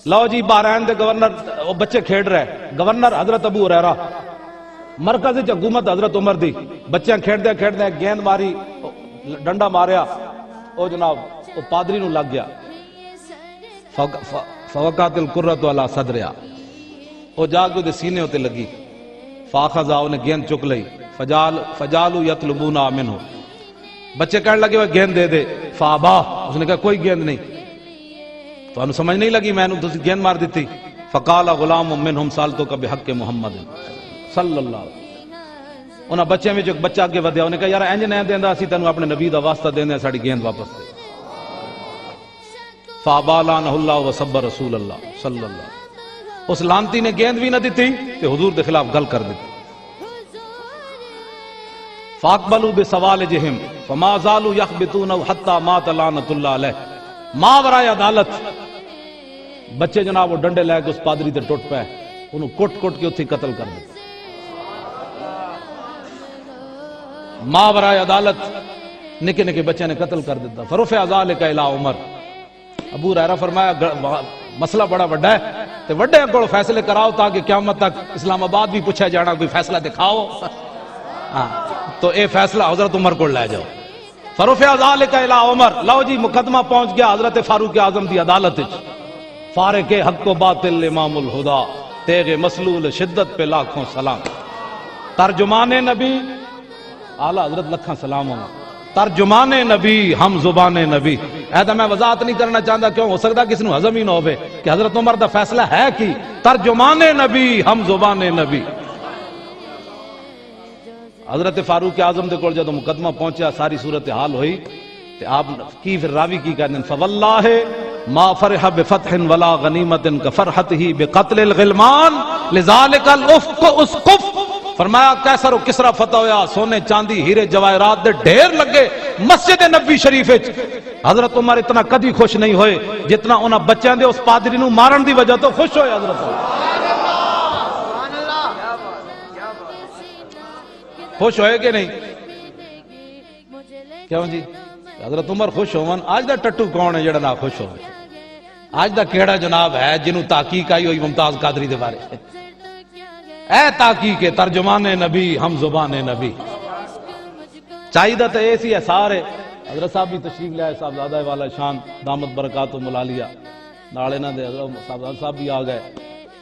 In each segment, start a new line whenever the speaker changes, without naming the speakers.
لو جی بحرین دے governor وہ بچے کھیڈ رہے، گورنر حضرت ابو ہریرہ، مرکز حکومت حضرت عمر دی، بچے کھیڈ دے گیند ماری، ڈنڈا ماریا، او جناب وہ پادری نو لگ گیا، فوقات القرۃ علی صدریا، وہ جا کے دے سینے ہوتے لگی، فاخذا نے گیند چک لئی، فجالو یطلبون منہ، بچے کہنے لگے وہ گیند دے دے، فابا، اس نے کہا کوئی گیند نہیں، تو انہوں سمجھ نہیں لگی میں نے گیند مار دیتی، فقال غلام منہم سالتک بحق محمد صلی اللہ علیہ وسلم، انہاں بچے میں جو ایک بچہ آگے ودیا، انہوں نے کہا یار انج نہیں دیندا، اسی تینوں اپنے نبی دا واسطہ دیندے ساڑی گیند واپس دے، فابالانہ اللہ وصبر رسول اللہ صلی اللہ علیہ وسلم، اس لانتی نے گیند بھی نہ دیتی کہ حضور دے خلاف گل کر دیتی، فاقبلوا بسوالجہم فما زالوا یخبطون حتی مات لعنت اللہ علیہ، ماورائے عدالت بچے جناب وہ ڈنڈے لے کے اس پادری تے ٹوٹ پے، انہوں کٹ کے اتھی قتل کر دیتے، ماورائے عدالت نکے نکے بچے نے قتل کر دیتا، فرفع ذلک الی عمر، ابو ہریرہ فرمایا مسئلہ بڑا وڈا ہے، تے وڈے کو فیصلے کراؤ تاکہ قیامت تک اسلام آباد بھی پوچھا جانا کوئی فیصلہ دکھاؤ، تو اے فیصلہ حضرت عمر کو لے جاؤ، فرفع ذلک الی عمر، لو جی مقدمہ پہنچ گیا حضرت فاروق اعظم دی عدالت وچ، فارق حق و باطل امام الہدا، تیغ مسلول شدت پہ لاکھوں سلام، ترجمان نبی اعلیٰ حضرت لکھاں سلام ہوگا، ترجمان نبی ہم زبان نبی، ایدہ میں وضاحت نہیں کرنا چاہتا، کیوں ہو سکتا کسی نے ہضم ہی نہ ہوئے کہ حضرت عمر دا فیصلہ ہے کی ترجمان نبی ہم زبان نبی، حضرت فاروق اعظم دے کول جدوں مقدمہ پہنچیا ساری صورتحال ہوئی تے آپ کی پھر راوی کی کہتے ہیں فواللہ ما فرح بفتح ولا غنیمت کفرحتہ بقتل الغلمان لذالک الافق اسقف، فرمایا کیسر و کسرا فتح ہویا، سونے چاندی ہیرے جواہرات دے ڈھیر لگے مسجد نبی شریف وچ، حضرت عمر اتنا کدی خوش نہیں ہوئے جتنا انہاں بچیاں دے اس پادری نو مارن دی وجہ تو خوش ہوئے حضرت عمر، خوش ہوئے کہ نہیں؟ کیوں جی حضرت عمر خوش ہون، آج دا ٹٹو کون ہے جڑا نہ خوش ہو، آج دا کیڑا جناب ہے جنہوں تحقیق آئی ہوئی ممتاز قادری دے بارے، اے تحقیق ترجمان نبی ہم زبان نبی، چاہیدہ تو ایسی ہے سارے، حضرت صاحب بھی تشریف لے آئے، صاحبزادہ والا شان دامت برکاتہم العالیہ، نالے نہ دے حضرت صاحب بھی آ گئے،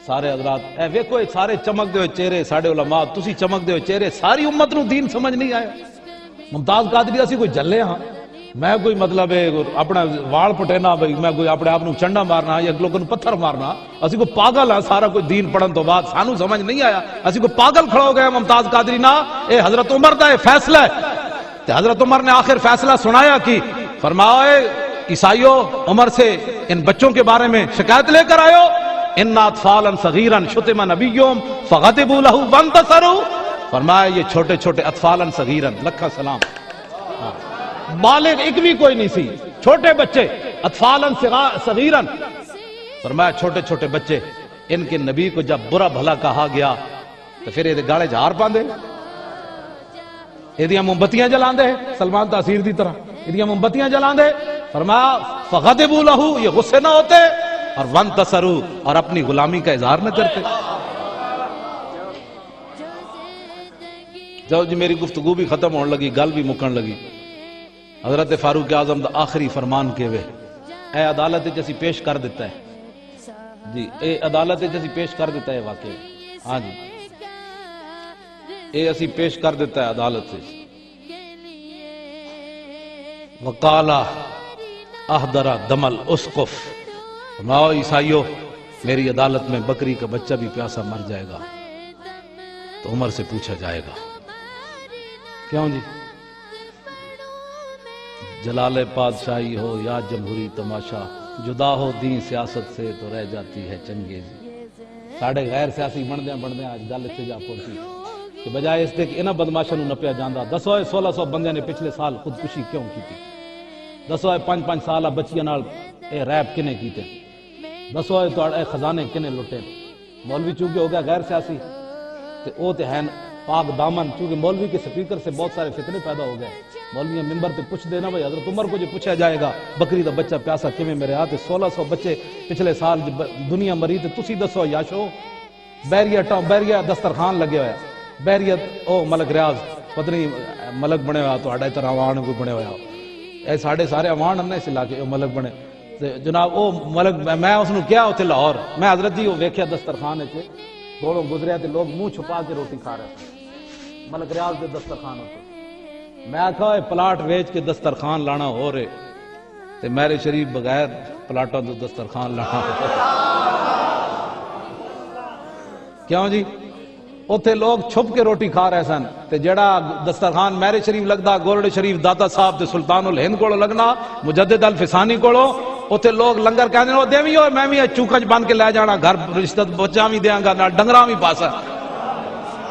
سارے حضرات اے ویکھو سارے چمک دے ہوئے چہرے ساڑے علماء، تسی چمک دے ہوئے چہرے، ساری امت نو دین سمجھ نہیں آیا، ممتاز قادری اسی کوئی جلے ہاں، میں کوئی مطلب ہے اپنا وال پٹینا بھئی میں کوئی اپنے آپ چنڈا مارنا یا لوگوں کو پتھر مارنا، اسی کو پاگل ہاں، سارا کوئی دین پڑھن تو بعد سانو سمجھ نہیں آیا، اسی کو پاگل کھڑا ہو گیا ممتاز قادری نا، اے حضرت عمر دا اے فیصلہ ہے، تے حضرت عمر نے آخر فیصلہ سنایا کی، فرمایا عیسائیوں عمر سے ان بچوں کے بارے میں شکایت لے کر آئے، ان اطفالا صغیرا شتم نبیہم فغضبوا له وانتصروا، فرمایا یہ چھوٹے چھوٹے اطفالا صغیرا، لکھا سلام، بالغ ایک بھی کوئی نہیں سی، چھوٹے بچے اطفالا صغیرا، فرمایا چھوٹے چھوٹے بچے، ان کے نبی کو جب برا بھلا کہا گیا تو پھر یہ گاڑے جھار پاندے، یہ موم بتیاں جلان دے، سلمان تاثیر دی طرح یہ موم بتیاں جلان دے، فرمایا فغضبوا له، یہ غصے نہ ہوتے، اور وانتصروا، اور اپنی غلامی کا اظہار نہ کرتے۔ جب جی میری گفتگو بھی ختم ہونے لگی، گل بھی مکن لگی، حضرت فاروق اعظم دا آخری فرمان کے وے، اے عدالت جیسی پیش کر دیتا ہے جی، اے عدالت جیسی پیش کر دیتا ہے واقعی، ہاں جی اے اسی پیش کر دیتا ہے عدالت سے، وقالا احضر دم الاسقف، فرماؤ عیسائیو میری عدالت میں بکری کا بچہ بھی پیاسا مر جائے گا تو عمر سے پوچھا جائے گا، کیوں جی جلال بادشاہی ہو یا جمہوری تماشا، جدا ہو دین سیاست سے تو رہ جاتی ہے چنگیزی، ساڑھے غیر سیاسی بندے آج گل سے جا پہنچی کہ بجائے اس دے کہ انہاں بدماشاں نو نپیا جاندا، دسو 1600 بندیاں نے پچھلے سال خودکشی کیوں کی تھی، دسو 5-5 سالہ بچیاں نال اے ریپ کنے کیتے، دسو اے خزانے کنے لٹے، مولوی چونکہ ہو گیا غیر سیاسی تے او تے ہیں پاک دامن، چونکہ مولوی کے سپیکر سے بہت سارے فتنے پیدا ہو گئے. مولوی ممبر پہ پوچھ دینا بھائی حضرت عمر کو جو پوچھا جائے گا بکری دا بچہ پیاسا کیویں میرے ہاتھ 1600 بچے پچھلے سال دنیا مری تے تسی دسو یاشو. بیریا دسترخوان لگے ہوا ہے. بیریا او ملک ریاض پتہ نہیں ملک بنے ہوا تو طرح عوان کو بنے ہوا اے ساڑھے سارے عوان نے اس علاقے ملک بنے جناب. او ملک میں اس نے کیا اتنے لاہور میں حضرت جی وہ ویکھیا دسترخوان ہے گوڑوں گزریا تے لوگ منہ چھپا کے روٹی کھا رہے ملک ریاض کے دسترخوان ہوتے. میں آکھا پلاٹ ویچ کے دسترخوان لانا ہو رہے تے میرے شریف بغیر پلاٹوں تو دسترخوان لانا ہو کیوں جی. اتنے لوگ چھپ کے روٹی کھا رہے سن تے جڑا دسترخوان میرے شریف لگدا گولڑے شریف داتا صاحب تے سلطان الہند کو لگنا مجدد الفسانی کو اتنے لوگ لنگر کہنے وہ دیوی ہوئے میں بھی چوکچ بن کے لے جانا گھر رشتہ بچہ بھی دیاں گا ڈنگراں بھی پاسا.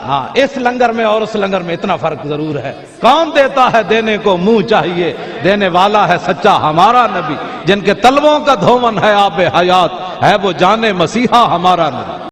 ہاں اس لنگر میں اور اس لنگر میں اتنا فرق ضرور ہے. کون دیتا ہے دینے کو منہ چاہیے دینے والا ہے سچا ہمارا نبی. جن کے تلووں کا دھون ہے آب حیات ہے وہ جانے مسیحا ہمارا نبی.